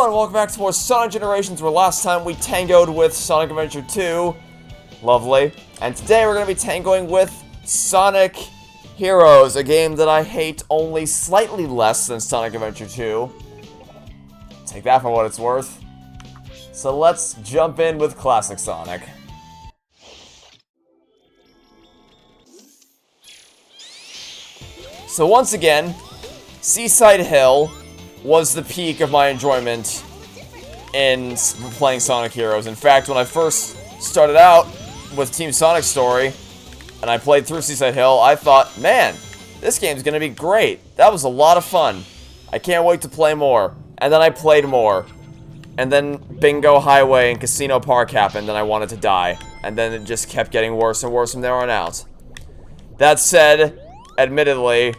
Hello and welcome back to more Sonic Generations, where last time we tangoed with Sonic Adventure 2. Lovely. And today we're going to be tangoing with Sonic Heroes, a game that I hate only slightly less than Sonic Adventure 2. Take that for what it's worth. So let's jump in with Classic Sonic. So once again, Seaside Hill was the peak of my enjoyment in playing Sonic Heroes. In fact, when I first started out with Team Sonic Story, and I played through Seaside Hill, I thought, man, this game's gonna be great. That was a lot of fun. I can't wait to play more. And then I played more. And then Bingo Highway and Casino Park happened, and I wanted to die. And then it just kept getting worse and worse from there on out. That said, admittedly,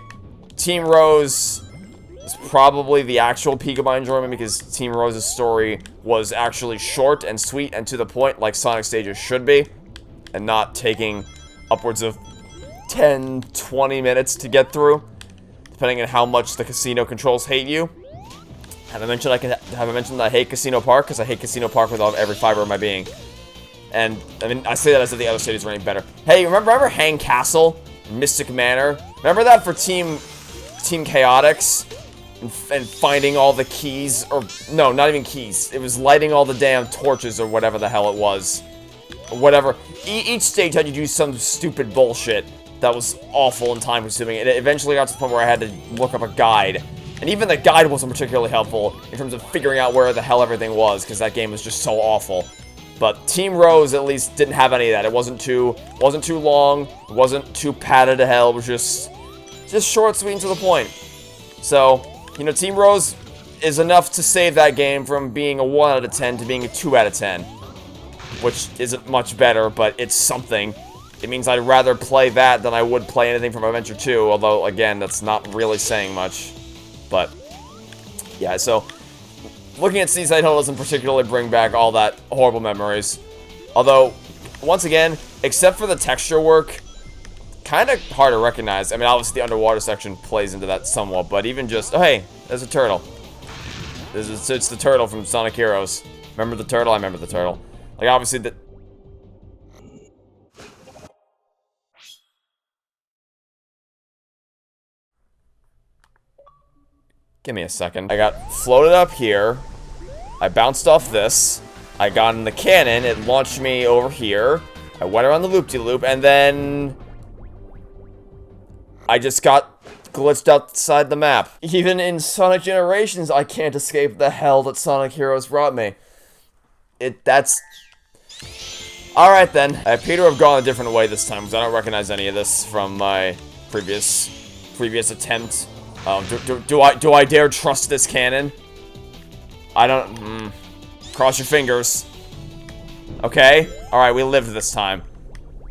Team Rose is probably the actual peak of my enjoyment, because Team Rose's story was actually short and sweet and to the point, like Sonic stages should be, and not taking upwards of 10-20 minutes to get through, depending on how much the casino controls hate you. Have I mentioned that I hate Casino Park? Because I hate Casino Park with every fiber of my being. And I mean, I say that as if the other stages were any better. Hey, remember Hang Castle, Mystic Manor? Remember that for Team Chaotix? And finding all the keys, or no, not even keys. It was lighting all the damn torches or whatever the hell it was. Whatever. Each stage had you do some stupid bullshit that was awful and time-consuming. It eventually got to the point where I had to look up a guide. And even the guide wasn't particularly helpful in terms of figuring out where the hell everything was, because that game was just so awful. But Team Rose at least didn't have any of that. It wasn't too long. It wasn't too padded to hell. It was just short, sweet, and to the point. So, you know, Team Rose is enough to save that game from being a 1 out of 10 to being a 2 out of 10. Which isn't much better, but it's something. It means I'd rather play that than I would play anything from Adventure 2, although, again, that's not really saying much. But, yeah, so, looking at Seaside Hill doesn't particularly bring back all that horrible memories. Although, once again, except for the texture work, kind of hard to recognize. I mean, obviously the underwater section plays into that somewhat, but even just, oh hey, there's a turtle. It's the turtle from Sonic Heroes. Remember the turtle? I remember the turtle. Like, obviously the... Give me a second. I got floated up here. I bounced off this. I got in the cannon. It launched me over here. I went around the loop-de-loop, and then I just got glitched outside the map. Even in Sonic Generations, I can't escape the hell that Sonic Heroes brought me. That's... Alright then. I appear to have gone a different way this time, because I don't recognize any of this from my previous attempt. Do I dare trust this cannon? I don't... Cross your fingers. Okay. Alright, we lived this time.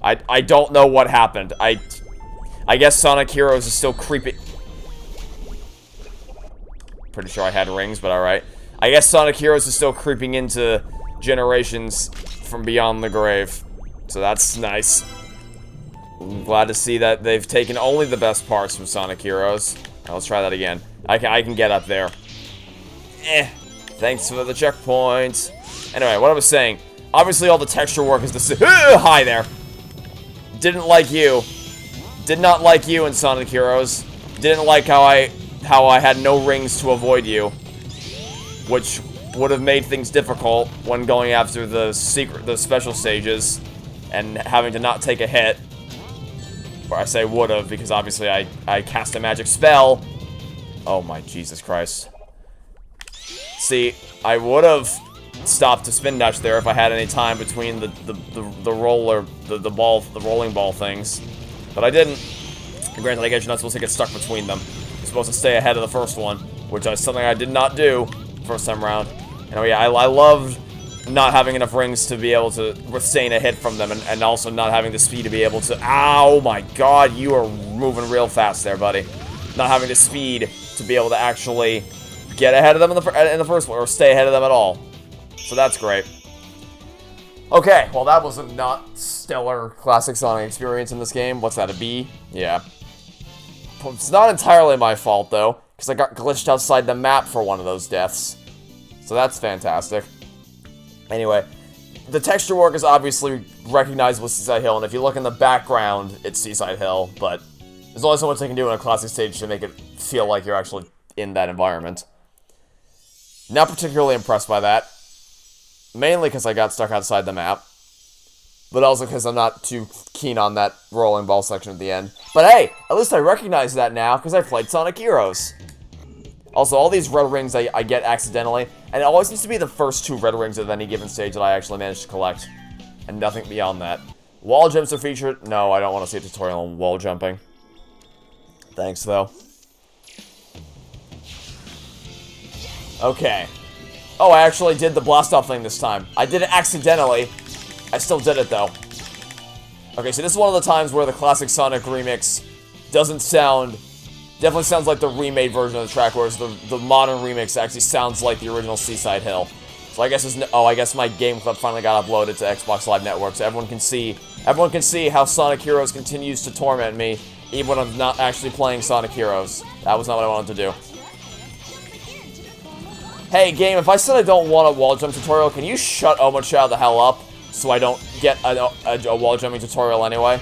I don't know what happened. I guess Sonic Heroes is still creeping. Pretty sure I had rings, but alright. I guess Sonic Heroes is still creeping into Generations from beyond the grave. So that's nice. I'm glad to see that they've taken only the best parts from Sonic Heroes. Right, let's try that again. I can get up there. Thanks for the checkpoint. Anyway, what I was saying. Obviously all the texture work is the same. Hi there. Didn't like you. Did not like you in Sonic Heroes. Didn't like how I had no rings to avoid you, which would have made things difficult when going after the special stages and having to not take a hit. Or I say would have, because obviously I cast a magic spell. Oh my Jesus Christ. See, I would have stopped to spin dash there if I had any time between the rolling ball things. But I didn't. And granted, I guess you're not supposed to get stuck between them. You're supposed to stay ahead of the first one, which is something I did not do first time around. And oh yeah, I loved not having enough rings to be able to withstand a hit from them, and also not having the speed to be able to... Ow, my God, you are moving real fast there, buddy. Not having the speed to be able to actually get ahead of them in the first one, or stay ahead of them at all. So that's great. Okay, well that was a not stellar classic Sonic experience in this game. What's that, a B? Yeah. It's not entirely my fault, though, because I got glitched outside the map for one of those deaths. So that's fantastic. Anyway, the texture work is obviously recognizable with Seaside Hill, and if you look in the background, it's Seaside Hill, but there's only so much they can do in a classic stage to make it feel like you're actually in that environment. Not particularly impressed by that. Mainly because I got stuck outside the map. But also because I'm not too keen on that rolling ball section at the end. But hey, at least I recognize that now because I played Sonic Heroes. Also, all these red rings I get accidentally. And it always seems to be the first 2 red rings of any given stage that I actually managed to collect. And nothing beyond that. Wall jumps are featured. No, I don't want to see a tutorial on wall jumping. Thanks, though. Okay. Oh, I actually did the blast-off thing this time. I did it accidentally. I still did it, though. Okay, so this is one of the times where the classic Sonic remix doesn't sound... Definitely sounds like the remade version of the track, whereas the modern remix actually sounds like the original Seaside Hill. So I guess it's... Oh, I guess my game clip finally got uploaded to Xbox Live Network, so everyone can see how Sonic Heroes continues to torment me, even when I'm not actually playing Sonic Heroes. That was not what I wanted to do. Hey, game, if I said I don't want a wall jump tutorial, can you shut Omocha the hell up so I don't get a wall jumping tutorial anyway?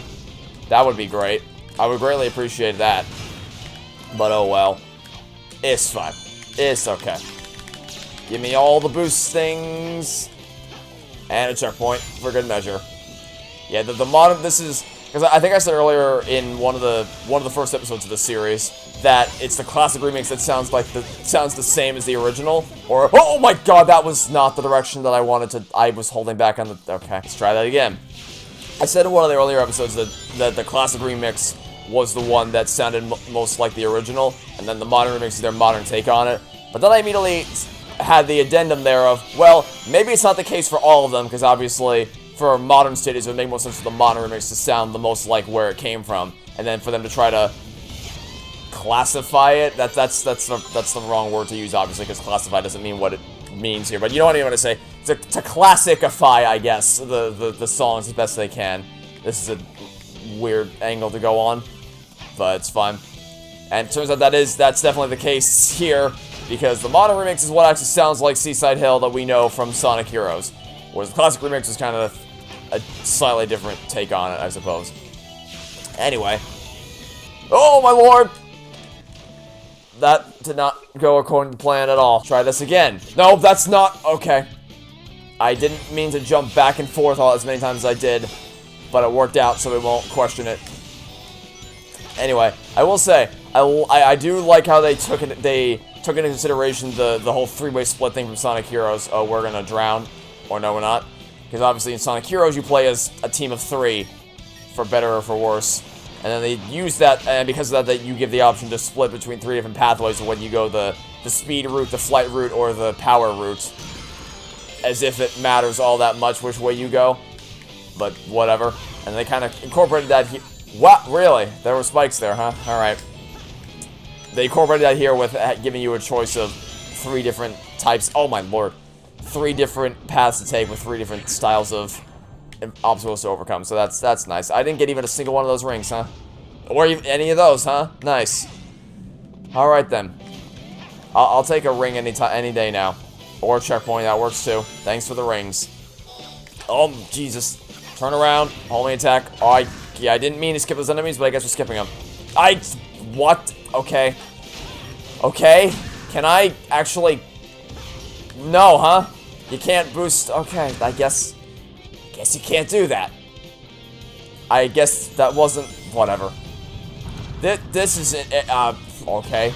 That would be great. I would greatly appreciate that. But oh well. It's fine. It's okay. Give me all the boost things. And a checkpoint for good measure. Yeah, the modern, this is... Because I think I said earlier in one of the first episodes of the series that it's the classic remix that sounds the same as the original. Or oh my god, that was not the direction that I wanted to. I was holding back on the. Okay, let's try that again. I said in one of the earlier episodes that the classic remix was the one that sounded most like the original, and then the modern remix is their modern take on it. But then I immediately had the addendum there of, well, maybe it's not the case for all of them, because obviously for modern stages, it would make more sense for the modern remix to sound the most like where it came from, and then for them to try to classify it. That's the wrong word to use, obviously, because classify doesn't mean what it means here. But you know what I want to say? To classicify, I guess, the songs as best they can. This is a weird angle to go on, but it's fine. And it turns out that's definitely the case here, because the modern remix is what actually sounds like Seaside Hill that we know from Sonic Heroes, whereas the classic remix is kind of a slightly different take on it, I suppose. Anyway. Oh, my lord! That did not go according to plan at all. Try this again. No, that's not... Okay. I didn't mean to jump back and forth all as many times as I did, but it worked out, so we won't question it. Anyway, I will say, I do like how they took into consideration the whole three-way split thing from Sonic Heroes. Oh, we're gonna drown. Or no, we're not. Because obviously in Sonic Heroes, you play as a team of 3, for better or for worse. And then they use that, and because of that, you give the option to split between 3 different pathways of when you go the speed route, the flight route, or the power route. As if it matters all that much which way you go. But whatever. And they kind of incorporated that here. What? Really? There were spikes there, huh? Alright. They incorporated that here with giving you a choice of 3 different types. Oh my lord. 3 different paths to take with 3 different styles of obstacles to overcome. So that's nice. I didn't get even a single one of those rings, huh? Or even any of those, huh? Nice. Alright then. I'll take a ring any day now. Or a checkpoint, that works too. Thanks for the rings. Oh, Jesus. Turn around. Hold me attack. Oh, yeah, I didn't mean to skip those enemies, but I guess we're skipping them. What? Okay. Okay. Can I actually... No, huh? You can't boost... Okay, I guess you can't do that. I guess that wasn't... Whatever. This is... okay.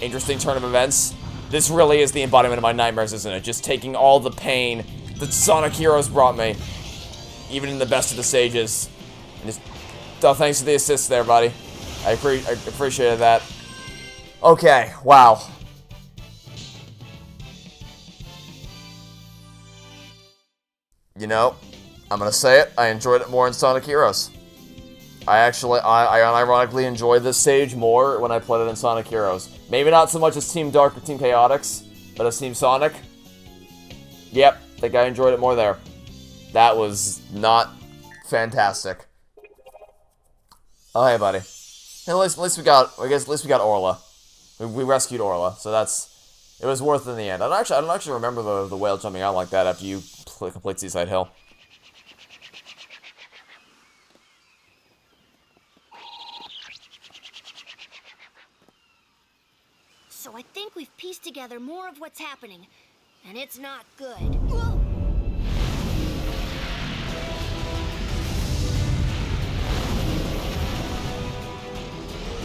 Interesting turn of events. This really is the embodiment of my nightmares, isn't it? Just taking all the pain that Sonic Heroes brought me. Even in the best of the stages. And just... Oh, thanks for the assist there, buddy. I appreciated that. Okay, wow. You know, I'm gonna say it, I enjoyed it more in Sonic Heroes. I unironically enjoyed this stage more when I played it in Sonic Heroes. Maybe not so much as Team Dark or Team Chaotix, but as Team Sonic. Yep, I think I enjoyed it more there. That was not fantastic. Oh, hey, buddy. At least we got, I guess, at least we got Orla. We rescued Orla, so that's It was worth it in the end. I don't actually remember the whale jumping out like that after you complete Seaside Hill. So I think we've pieced together more of what's happening, and it's not good. Whoa.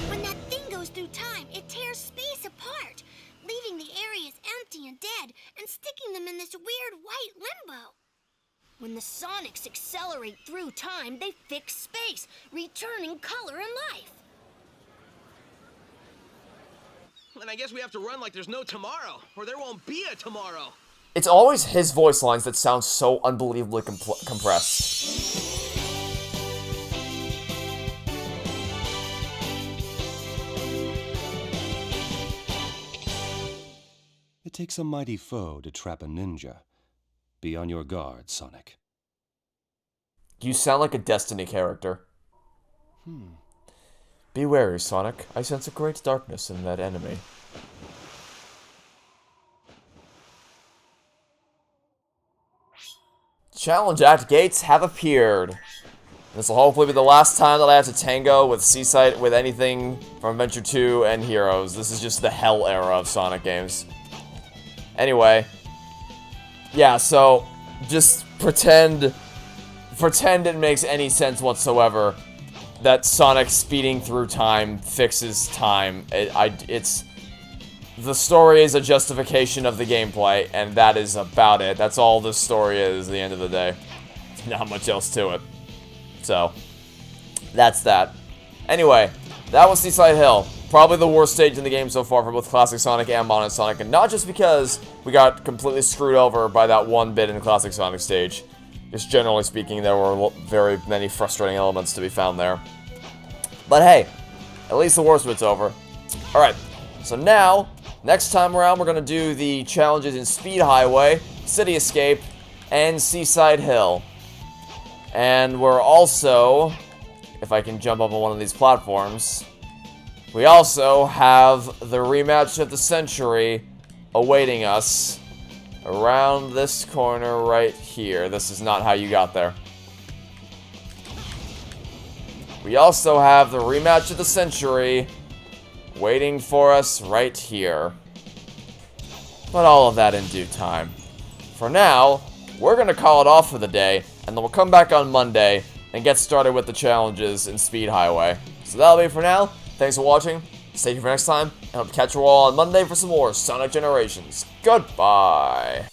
When that thing goes through time, it tears space apart, leaving the areas empty and dead, and sticking them in this weird white limbo. When the Sonics accelerate through time, they fix space, returning color and life. And I guess we have to run like there's no tomorrow, or there won't be a tomorrow. It's always his voice lines that sound so unbelievably compressed. It takes a mighty foe to trap a ninja. Be on your guard, Sonic. You sound like a Destiny character. Be wary, Sonic. I sense a great darkness in that enemy. Challenge Act gates have appeared. This will hopefully be the last time that I have to tango with Seaside with anything from Adventure 2 and Heroes. This is just the hell era of Sonic games. Anyway, yeah, so just pretend it makes any sense whatsoever that Sonic speeding through time fixes time. It's the story is a justification of the gameplay, and that is about it. That's all the story is at the end of the day. Not much else to it. So, that's that. Anyway, that was Seaside Hill. Probably the worst stage in the game so far for both Classic Sonic and Modern Sonic, and not just because we got completely screwed over by that one bit in the Classic Sonic stage. Just generally speaking, there were very many frustrating elements to be found there. But hey, at least the worst of it's over. Alright, so now, next time around, we're going to do the challenges in Speed Highway, City Escape, and Seaside Hill. And we're also, if I can jump up on one of these platforms, we also have the rematch of the century awaiting us around this corner right here. This is not how you got there. We also have the rematch of the century waiting for us right here. But all of that in due time. For now, we're going to call it off for the day, and then we'll come back on Monday and get started with the challenges in Speed Highway. So that'll be it for now. Thanks for watching. Stay tuned for next time, and hope to catch you all on Monday for some more Sonic Generations. Goodbye.